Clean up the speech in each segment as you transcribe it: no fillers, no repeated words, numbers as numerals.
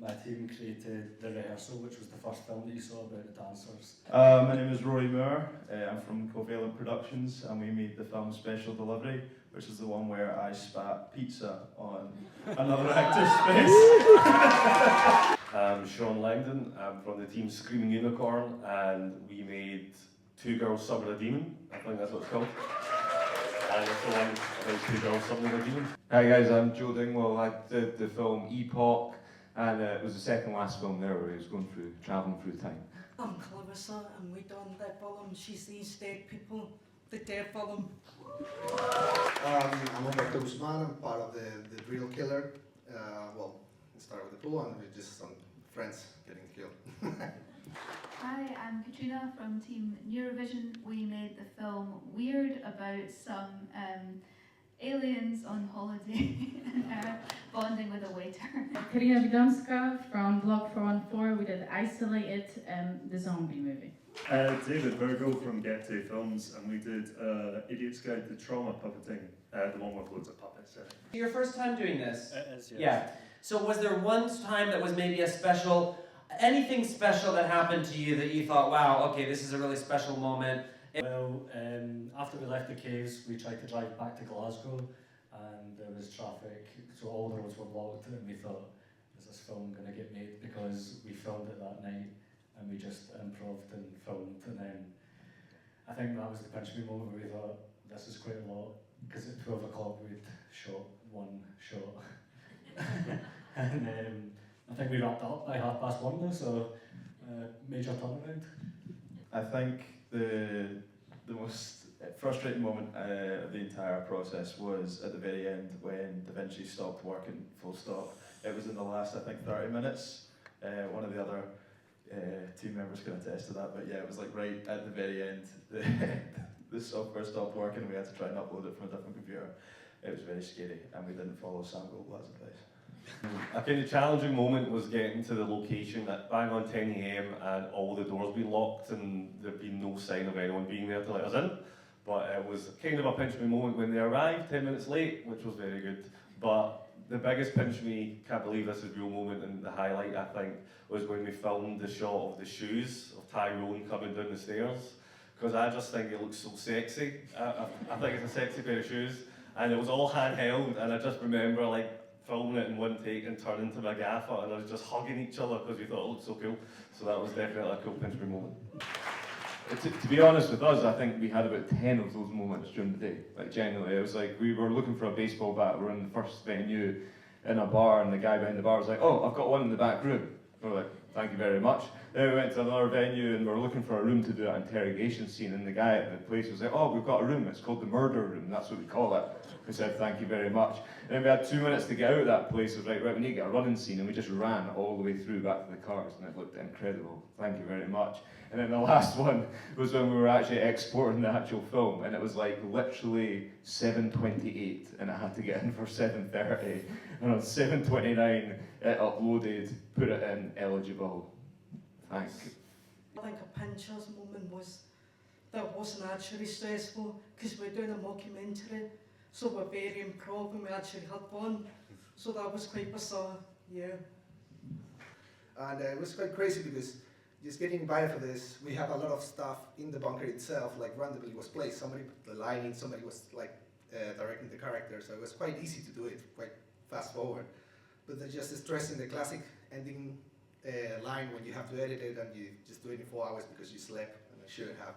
My team created The Rehearsal, which was the first film that you saw about the dancers. My name is Rory Moore. I'm from Covalent Productions, and we made the film Special Delivery, which is the one where I spat pizza on another actor's face. I'm Sean Langdon. I'm from the team Screaming Unicorn, and we made Two Girls Summon a Demon. I think that's what it's called. And it's the one about two girls summoning a demon. Hi guys, I'm Joe Dingwall. I did the film Epoch, and it was the second last film there where he was travelling through time. I'm Clarissa, and we done that film, She's These Dead People, the dead film. I'm Humberto Guzman. I'm part of the Real Killer. Well, it started with the pool, and we're just some friends getting killed. Hi, I'm Katrina from Team Neurovision. We made the film Weird about some aliens on holiday bonding with a waiter. Karina Widomska from Block 414. We did Isolated, the zombie movie. David Virgo from Get To Films, and we did Idiot's Guide to Trauma Puppeting, the one with loads of puppets. Your first time doing this? It is, yes. Yeah. So was there one time that was maybe a special, anything special that happened to you that you thought, wow, okay, this is a really special moment? Well, after we left the caves, we tried to drive back to Glasgow, and there was traffic, so all the roads were blocked, and we thought, is this film going to get made? Because we filmed it that night, and we just improv'd and filmed, and then I think that was the pinch me moment where we thought, this is quite a lot, because at 12 o'clock we'd shot one shot. And I think we wrapped up by 1:30 though, so major turnaround. I think the most frustrating moment of the entire process was at the very end when Da Vinci stopped working, full stop. It was in the last, I think, 30 minutes. One of the other team members can attest to that, but yeah, it was like right at the very end, the software stopped working, we had to try and upload it from a different computer. It was very scary, and we didn't follow Sam Goldblatt's advice. A kind of challenging moment was getting to the location at bang on 10 AM and all the doors being locked and there'd been no sign of anyone being there to let us in. But it was kind of a pinch me moment when they arrived 10 minutes late, which was very good. But the biggest pinch me, can't believe this is real moment, and the highlight I think was when we filmed the shot of the shoes of Tyrone coming down the stairs. Because I just think it looks so sexy. I think it's a sexy pair of shoes. And it was all handheld, and I just remember like filming it in one take and turning to my gaffer, and I was just hugging each other because we thought it looked so cool. So that was definitely a cool pinch me moment. To be honest with us, I think we had about 10 of those moments during the day. Like genuinely, it was like we were looking for a baseball bat. We're in the first venue in a bar, and the guy behind the bar was like, "Oh, I've got one in the back room." We're like, "Thank you very much." Then we went to another venue and we were looking for a room to do an interrogation scene, and the guy at the place was like, "Oh, we've got a room, it's called the murder room, that's what we call it." We said, "Thank you very much." And then we had 2 minutes to get out of that place. It was like, right, we need to get a running scene, and we just ran all the way through back to the cars, and it looked incredible. Thank you very much. And then the last one was when we were actually exporting the actual film, and it was like literally 7:28, and it had to get in for 7:30. And on 7:29, it uploaded, put it in, eligible. Thank you. I think a pincher's moment was that wasn't actually stressful because we're doing a mockumentary, so we're very improv and we actually had fun. So that was quite bizarre, yeah. And it was quite crazy because just getting invited for this, we have a lot of stuff in the bunker itself, like randomly was placed. Somebody put the lighting, somebody was like directing the character, so it was quite easy to do it, quite fast forward. But they're just stressing the classic ending line when you have to edit it and you just do it in 4 hours because you slept, and I shouldn't have.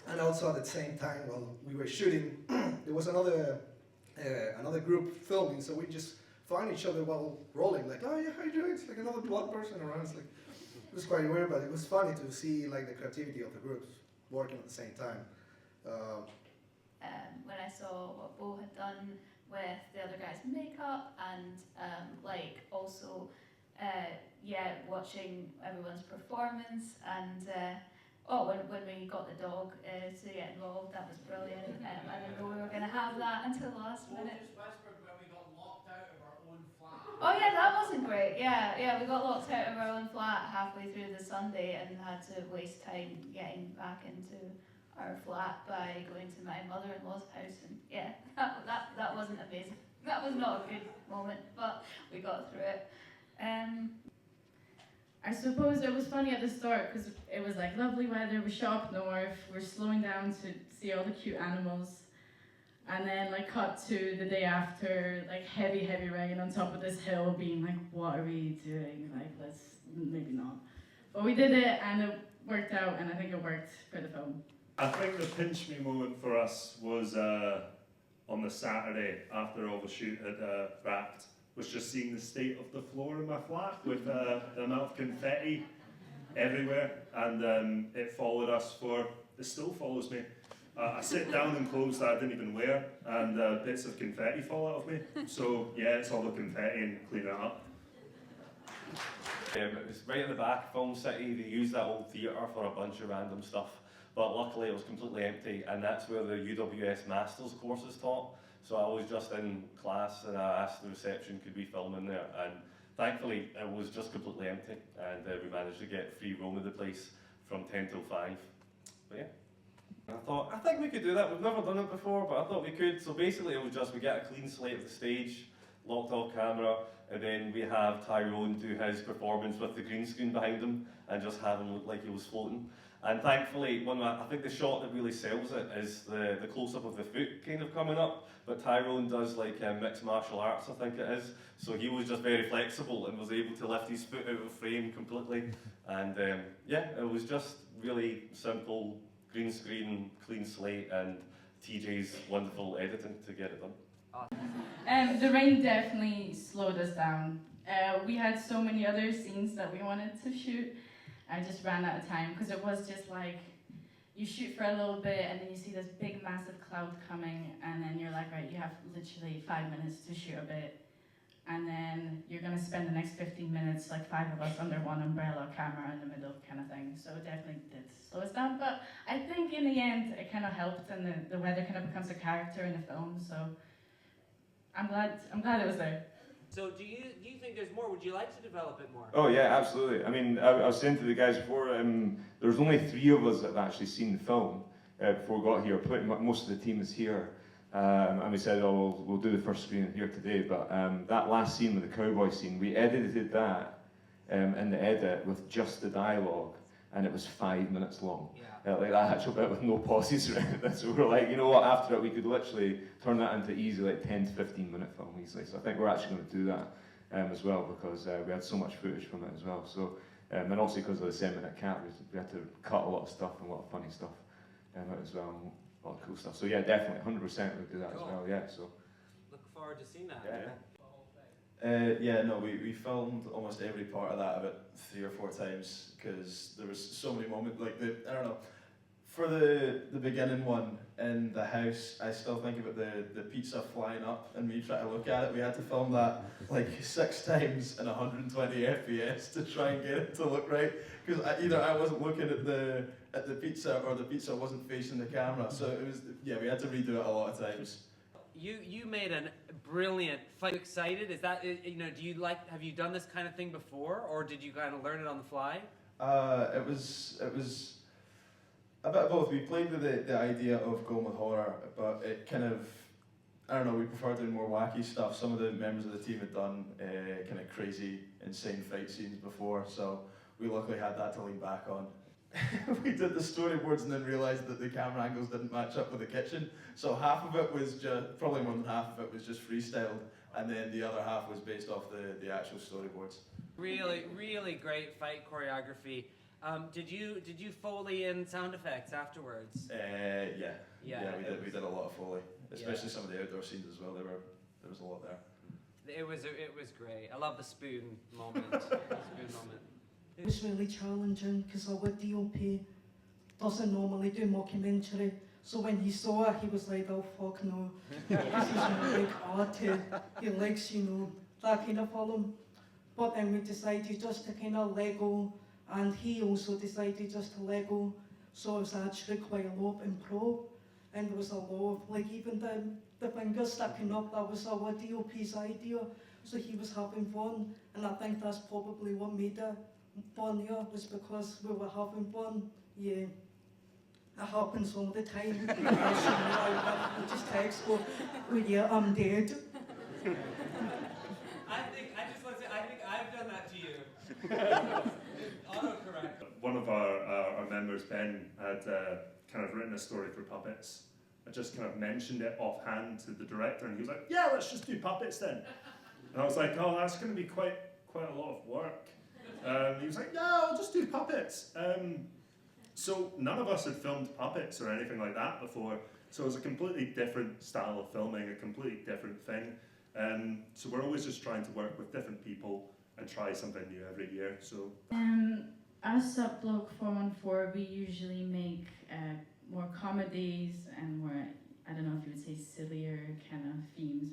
And also at the same time, while we were shooting, there was another group filming, so we just find each other while rolling, like, "Oh yeah, how you doing?" It's like another blonde person around. It's like, it was quite weird, but it was funny to see like the creativity of the groups working at the same time. When I saw what Bo had done with the other guy's makeup, and like also watching everyone's performance, and when we got the dog to get involved, that was brilliant. I didn't know we were going to have that until the last minute. Oh yeah, that wasn't great. Yeah, we got locked out of our own flat halfway through the Sunday and had to waste time getting back into our flat by going to my mother-in-law's house, and yeah, that wasn't amazing. That was not a good moment, but we got through it. I suppose it was funny at the start because it was like lovely weather, we shot up north, we're slowing down to see all the cute animals, and then like cut to the day after, like heavy rain on top of this hill, being like, what are we doing? Like, let's, maybe not. But we did it and it worked out, and I think it worked for the film. I think the pinch me moment for us was on the Saturday after all the shoot had wrapped, was just seeing the state of the floor in my flat with the amount of confetti everywhere, and it followed us it still follows me. I sit down in clothes that I didn't even wear, and bits of confetti fall out of me. So yeah, it's all the confetti and clean it up. It was right at the back of Film City. They used that old theatre for a bunch of random stuff, but luckily it was completely empty, and that's where the UWS Masters course is taught. So I was just in class and I asked the reception, could we film in there? And thankfully it was just completely empty, and we managed to get free roam of the place from 10 till 5. But yeah, I thought, I think we could do that. We've never done it before, but I thought we could. So basically it was just, we get a clean slate of the stage, locked off camera, and then we have Tyrone do his performance with the green screen behind him and just have him look like he was floating. And thankfully, I think the shot that really sells it is the close-up of the foot kind of coming up, but Tyrone does like mixed martial arts, I think it is, so he was just very flexible and was able to lift his foot out of frame completely. And yeah, it was just really simple, green screen, clean slate, and TJ's wonderful editing to get it done. The rain definitely slowed us down. We had so many other scenes that we wanted to shoot. I just ran out of time because it was just like, you shoot for a little bit and then you see this big massive cloud coming, and then you're like, right, you have literally 5 minutes to shoot a bit, and then you're going to spend the next 15 minutes, like 5 of us under one umbrella, camera in the middle kind of thing. So it definitely did slow us down, but I think in the end it kind of helped, and the weather kind of becomes a character in the film, so I'm glad it was there. So do you think there's more? Would you like to develop it more? Oh yeah, absolutely. I mean, I was saying to the guys before, there's only 3 of us that have actually seen the film before we got here. Pretty much most of the team is here, and we said, oh, we'll do the first screening here today. But that last scene with the cowboy scene, we edited that in the edit with just the dialogue, and it was 5 minutes long. Yeah. Like that actual bit with no pauses or anything. So we were like, you know what? After it, we could literally turn that into easy, like 10 to 15 minute film easily. So I think we're actually going to do that as well, because we had so much footage from it as well. So and also because of the 7-minute cap, we had to cut a lot of stuff and a lot of funny stuff out as well, and a lot of cool stuff. So yeah, definitely 100% we'll do that as well. Yeah. So look forward to seeing that. Yeah, no, we filmed almost every part of that about 3 or 4 times, because there was so many moments, like I don't know, for the beginning one in the house, I still think about the pizza flying up and me trying to look at it. We had to film that like 6 times in 120 FPS to try and get it to look right, because either I wasn't looking at the pizza or the pizza wasn't facing the camera. So it was, yeah, we had to redo it a lot of times. You made a brilliant fight. Are you excited? Is that, you know, have you done this kind of thing before, or did you kind of learn it on the fly? It was a bit of both. We played with the idea of going with horror, but it kind of, I don't know, we prefer doing more wacky stuff. Some of the members of the team had done kind of crazy, insane fight scenes before, so we luckily had that to lean back on. We did the storyboards and then realised that the camera angles didn't match up with the kitchen, so half of it was just, probably more than half of it was just freestyled, and then the other half was based off the actual storyboards. Really, really great fight choreography. Did you Foley in sound effects afterwards? Yeah, we did a lot of Foley, especially some of the outdoor scenes as well. There was a lot there. It was great. I love the spoon moment. It was really challenging because our DOP doesn't normally do mockumentary, so when he saw it, he was like, oh fuck no, this is like arty, he likes, you know, that kind of film. But then we decided just to kind of let go, and he also decided just to let go, so it was actually quite a lot of improv, and there was a lot of, like, even the fingers sticking up, that was our DOP's idea, so he was having fun, and I think that's probably what made it funnier, was because we were having fun, yeah. It happens all the time. I just text, go, oh yeah, I'm dead. I just want to say, I think I've done that to you. Autocorrect. One of our members, Ben, had kind of written a story for puppets. I just kind of mentioned it offhand to the director, and he was like, "Yeah, let's just do puppets then." And I was like, "Oh, that's going to be quite a lot of work." He was like, "Yeah, I'll just do puppets." So none of us had filmed puppets or anything like that before, so it was a completely different style of filming, a completely different thing. So we're always just trying to work with different people and try something new every year. So. Us at Bloke 414, we usually make more comedies and more, I don't know if you would say sillier kind of themes.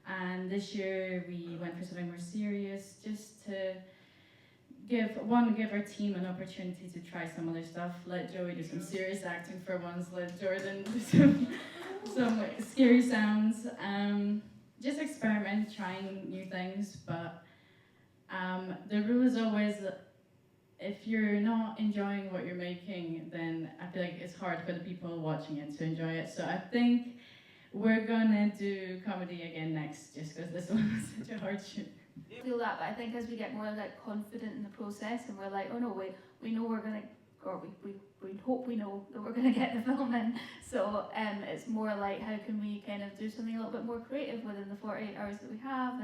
And this year we went for something more serious, just to give our team an opportunity to try some other stuff. Let Joey do some serious acting for once, let Jordan do some scary sounds. Just experiment, trying new things, but the rule is always, if you're not enjoying what you're making, then I feel like it's hard for the people watching it to enjoy it. So I think we're gonna do comedy again next, just because this one was such a hard shoot. I feel that, but I think as we get more like confident in the process, and we're like, oh no, we know we're gonna, or we hope we know that we're gonna get the film in. So it's more like, how can we kind of do something a little bit more creative within the 48 hours that we have,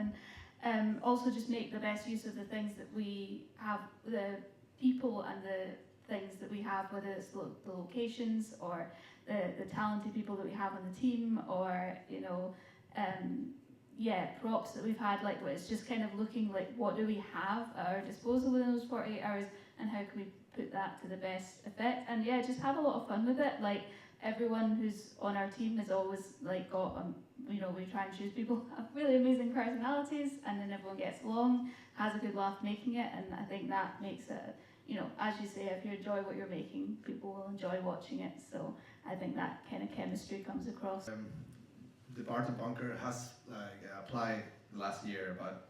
and also just make the best use of the things that we have, the people and the things that we have, whether it's the locations or the talented people that we have on the team, or props that we've had. Like, it's just kind of looking like, what do we have at our disposal within those 48 hours, and how can we put that to the best effect, and just have a lot of fun with it. Like, everyone who's on our team has always like got we try and choose people who have really amazing personalities, and then everyone gets along, has a good laugh making it, and I think that makes it, as you say, if you enjoy what you're making, people will enjoy watching it. So I think that kind of chemistry comes across. The bar to bunker has applied last year, but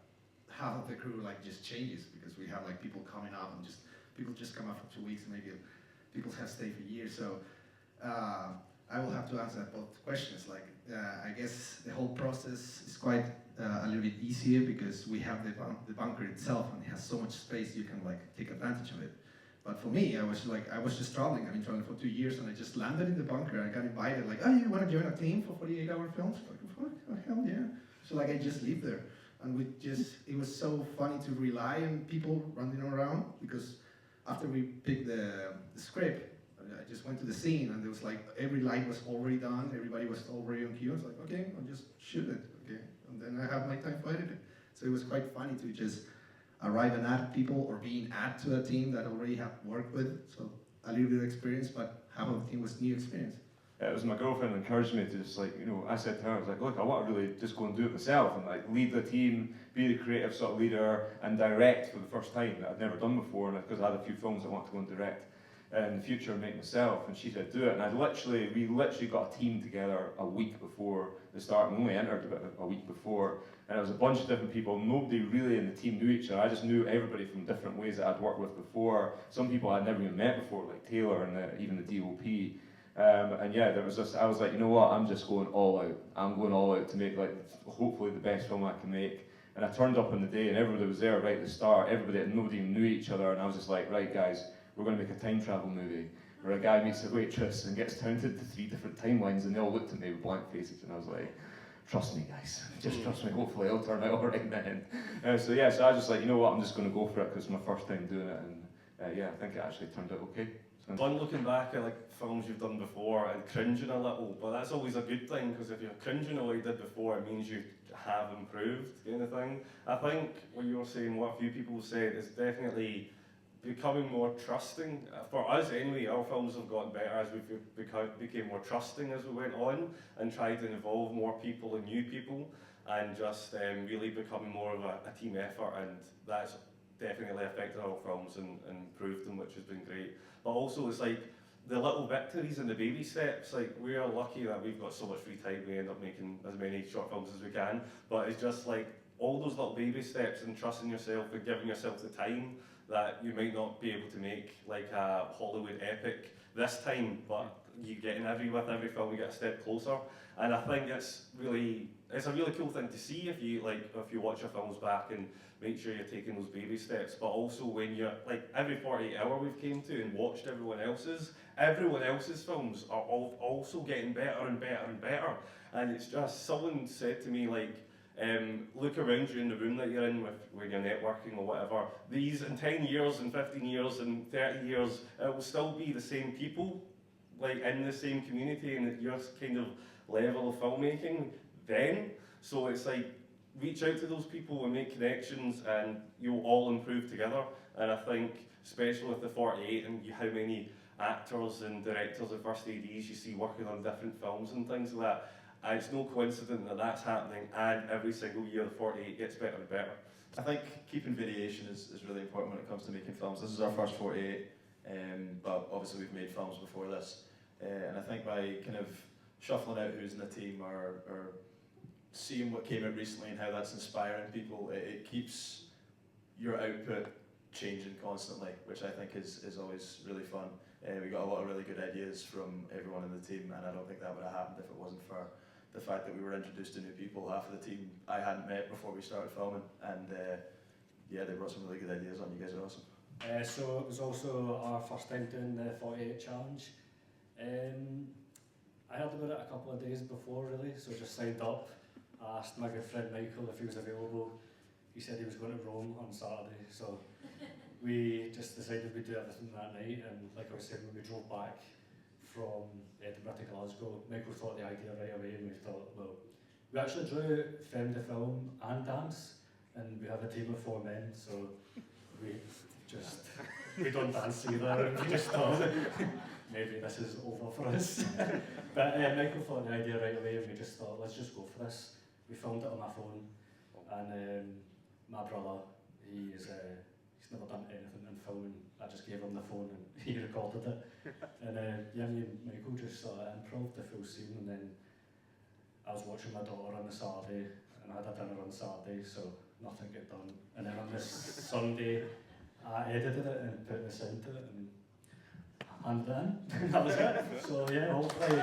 half of the crew just changes, because we have people coming up, and people just come up for 2 weeks, and maybe people have stayed for years. So I will have to answer both questions. I guess the whole process is quite a little bit easier, because we have the bunker itself, and it has so much space you can take advantage of it. But for me, I was just traveling. I've been traveling for 2 years, and I just landed in the bunker. I got invited, oh, you want to join a team for 48-hour films? Oh, hell yeah. So I just lived there. And it was so funny to rely on people running around, because after we picked the script, I just went to the scene, and there was every light was already done, everybody was already on cue. I was like, okay, I'll just shoot it, okay? And then I had my time to edit it. So it was quite funny to just arrive and add people, or being added to a team that already have worked with. So a little bit of experience, but half of the team was new experience. It was my girlfriend who encouraged me to just I said to her, I was like, look, I want to really just go and do it myself, and lead the team, be the creative sort of leader, and direct for the first time that I'd never done before, and because I had a few films I want to go and direct in the future and make myself. And she said, do it. And we literally got a team together a week before the start, and we only entered about a week before, and it was a bunch of different people. Nobody really in the team knew each other. I just knew everybody from different ways that I'd worked with before. Some people I'd never even met before, like Taylor and even the DOP. There was this, I was like, you know what, I'm just going all out. I'm going all out to make hopefully the best film I can make. And I turned up on the day, and everybody was there right at the start. Nobody even knew each other, and I was just like, right guys, we're going to make a time travel movie where a guy meets a waitress and gets counted to 3 different timelines, and they all looked at me with blank faces, and I was like, trust me guys, just trust me, hopefully it'll turn out alright then. So I was just like, you know what, I'm just going to go for it, because it's my first time doing it, and I think it actually turned out okay. Fun looking back at films you've done before and cringing a little, but that's always a good thing, because if you're cringing at what you did before, it means you have improved, kind of thing. I think what you were saying, what a few people said, is definitely becoming more trusting. For us anyway, our films have gotten better as we became more trusting as we went on, and tried to involve more people and new people, and just really becoming more of a team effort, and that's definitely affected our films and improved them, which has been great. But also it's the little victories and the baby steps. We are lucky that we've got so much free time, we end up making as many short films as we can, but it's just all those little baby steps, and trusting yourself and giving yourself the time that you might not be able to make a Hollywood epic this time, but you get with every film you get a step closer. And I think it's a really cool thing to see if you watch your films back and make sure you're taking those baby steps. But also when you're like every 48 hour we've came to and watched everyone else's films are also getting better and better and better. And it's just, someone said to me like, look around you in the room that you're in when you're networking or whatever. These in 10 years and 15 years and 30 years, it will still be the same people, like in the same community and at your kind of level of filmmaking then. So it's like, reach out to those people and make connections and you'll all improve together. And I think, especially with the 48 and how many actors and directors and first ADs you see working on different films and things like that, and it's no coincidence that that's happening, and every single year the 48 gets better and better. I think keeping variation is really important when it comes to making films. This is our first 48, but obviously we've made films before this. And I think by kind of shuffling out who's in the team or seeing what came out recently and how that's inspiring people, it keeps your output changing constantly, which I think is always really fun. We got a lot of really good ideas from everyone in the team, and I don't think that would have happened if it wasn't for the fact that we were introduced to new people. Half of the team I hadn't met before we started filming, and yeah, they brought some really good ideas on. You guys are awesome. So it was also our first time doing the 48 challenge. I heard about it a couple of days before really, so just signed up. I asked my good friend Michael if he was available. He said he was going to Rome on Saturday, so we just decided we'd do everything that night, and like I was saying, when we drove back from Edinburgh to Glasgow, Michael thought the idea right away, and we thought, well, we actually drew film to film and dance, and we have a team of 4 men, so we don't dance either, and we just thought, maybe this is over for us. But Michael thought the idea right away, and we just thought, let's just go for this. We filmed it on my phone, and my brother, he's never done anything in filming. I just gave him the phone and he recorded it. And yeah, me and Michael just sort of improv the full scene, and then I was watching my daughter on the Saturday, and I had a dinner on Saturday, so nothing got done. And then on this Sunday, I edited it and put the sound to it and handed it in. That was it. So yeah, hopefully